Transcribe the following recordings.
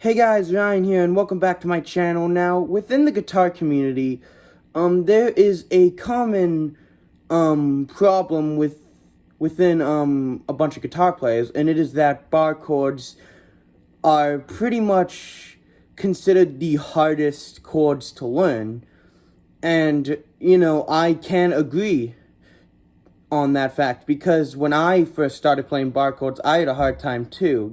Hey guys, Ryan here, and welcome back to my channel. Now, within the guitar community, there is a common, problem within, a bunch of guitar players, and it is that bar chords are pretty much considered the hardest chords to learn. And, I can agree on that fact, because when I first started playing bar chords, I had a hard time too.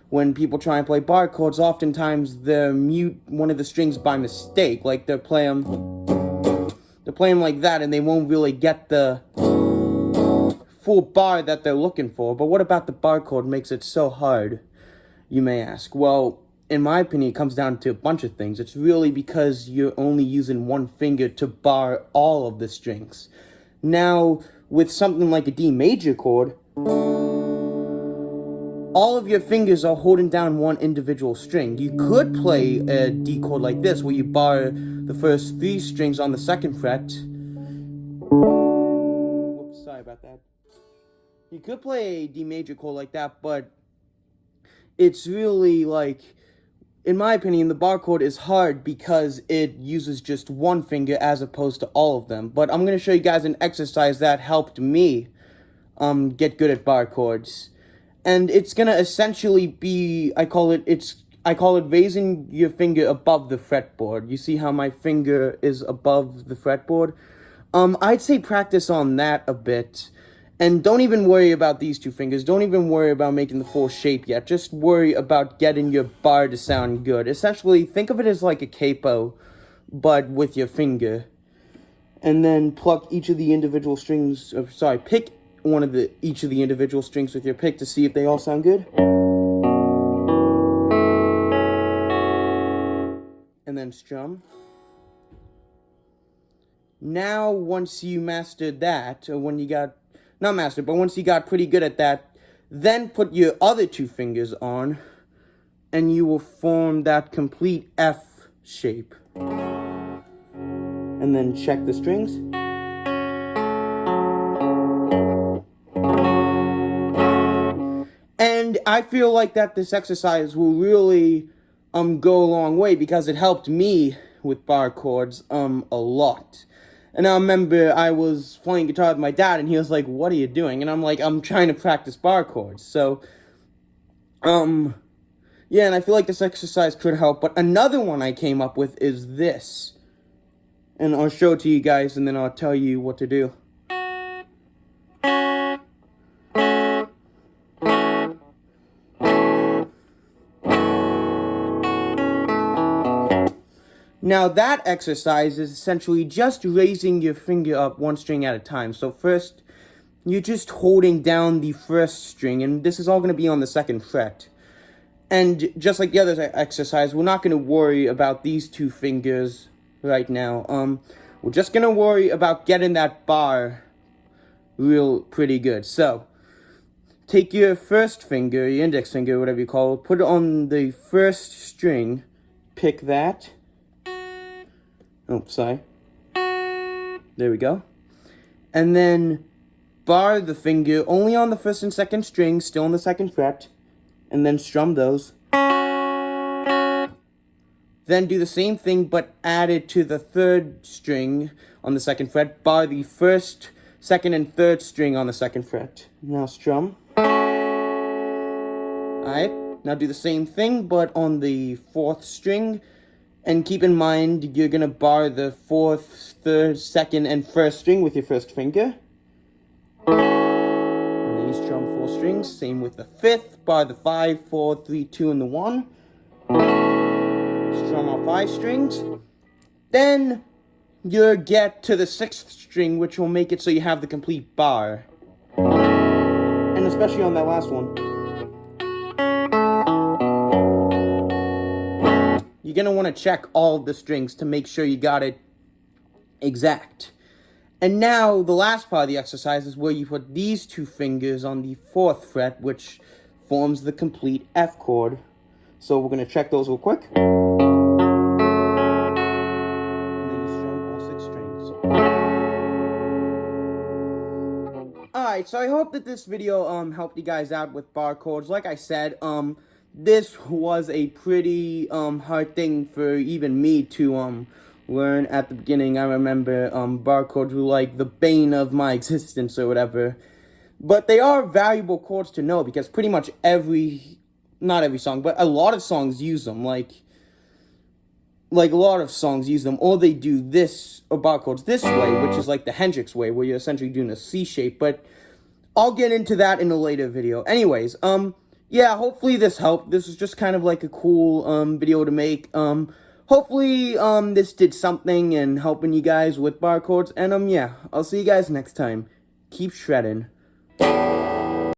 When people try and play bar chords, oftentimes they mute one of the strings by mistake. Like they're playing like that, and they won't really get the full bar that they're looking for. But what about the bar chord makes it so hard, you may ask? Well, in my opinion, it comes down to a bunch of things. It's really because you're only using one finger to bar all of the strings. Now, with something like a D major chord, all of your fingers are holding down one individual string. You could play a D chord like this, where you bar the first 3 strings on the 2nd fret. Whoops, sorry about that. You could play a D major chord like that, but it's really in my opinion, the bar chord is hard because it uses just one finger as opposed to all of them. But I'm going to show you guys an exercise that helped me get good at bar chords. And it's going to essentially be, I call it raising your finger above the fretboard. You see how my finger is above the fretboard? I'd say practice on that a bit. And don't even worry about these 2 fingers. Don't even worry about making the full shape yet. Just worry about getting your bar to sound good. Essentially, think of it as like a capo, but with your finger. And then pluck each of the individual strings, pick each of the individual strings with your pick to see if they all sound good. And then strum. Now, once you mastered that, or when you got, not mastered, but once you got pretty good at that, then put your other 2 fingers on, and you will form that complete F shape. And then check the strings. And I feel like that this exercise will really go a long way, because it helped me with bar chords a lot. And I remember I was playing guitar with my dad, and he was like, "What are you doing?" And I'm like, "I'm trying to practice bar chords." So yeah, and I feel like this exercise could help. But another one I came up with is this. And I'll show it to you guys, and then I'll tell you what to do. Now, that exercise is essentially just raising your finger up one string at a time. So first, you're just holding down the first string, and this is all going to be on the 2nd fret. And just like the other exercise, we're not going to worry about these 2 fingers right now. We're just going to worry about getting that bar pretty good. So, take your first finger, your index finger, whatever you call it, put it on the first string, pick that. Oh, sorry. There we go. And then bar the finger only on the 1st and 2nd string, still on the 2nd fret, and then strum those. Then do the same thing, but add it to the 3rd string on the 2nd fret. Bar the 1st, 2nd, and 3rd string on the 2nd fret. Now strum. Alright, now do the same thing, but on the 4th string. And keep in mind, you're going to bar the 4th, 3rd, 2nd, and 1st string with your 1st finger. And then you strum 4 strings. Same with the 5th. Bar the 5, 4, 3, 2, and the 1. Strum all 5 strings. Then you'll get to the 6th string, which will make it so you have the complete bar. And especially on that last one. You're going to want to check all of the strings to make sure you got it exact. And now, the last part of the exercise is where you put these 2 fingers on the 4th fret, which forms the complete F chord. So we're going to check those real quick. And then you strum all 6 strings. Alright, so I hope that this video helped you guys out with bar chords. Like I said, this was a pretty hard thing for even me to learn at the beginning. I remember bar chords were like the bane of my existence or whatever. But they are valuable chords to know because pretty much not every song, but a lot of songs use them. Like a lot of songs use them, or they do this, or bar chords this way, which is like the Hendrix way, where you're essentially doing a C shape, but I'll get into that in a later video. Anyways, yeah, hopefully this helped. This is just kind of like a cool, video to make. Hopefully, this did something in helping you guys with bar chords, and, yeah, I'll see you guys next time. Keep shredding.